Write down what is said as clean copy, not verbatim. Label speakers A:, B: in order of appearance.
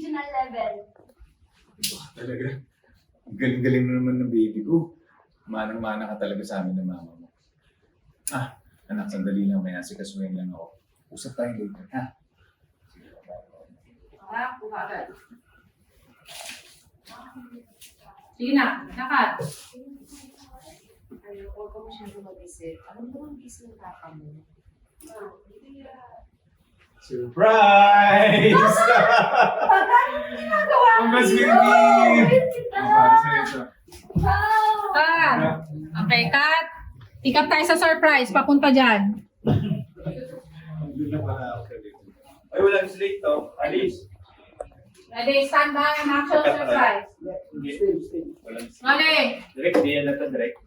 A: regional level.
B: Talaga. Ang galing-galing na naman ng baby ko. Manang-mana ka talaga sa amin ng mama mo. Ah, anak, sandali lang. May asikasuhin lang ako. Usap tayo later, ha? Sige, bye-bye.
C: Kuha agad. Sige na, lakad.
D: Ay, huwag ka masyado mag-isip. Alam mo ang isip ng papa mo.
B: Surprise!
A: Pagkano ginagawa
B: Ang mas baby!
A: Wait kita!
B: Ang para sa'yo ito.
A: Wow!
C: Ah, okay, cut. Pick up tayo sa surprise. Papunta dyan.
B: Doon na pala ako sa dito.
E: Ay, walang slate to. Alice.
C: Ready, stand by and action surprise.
E: Walang slate.
C: Ready.
E: Direct, di yan na to, direct.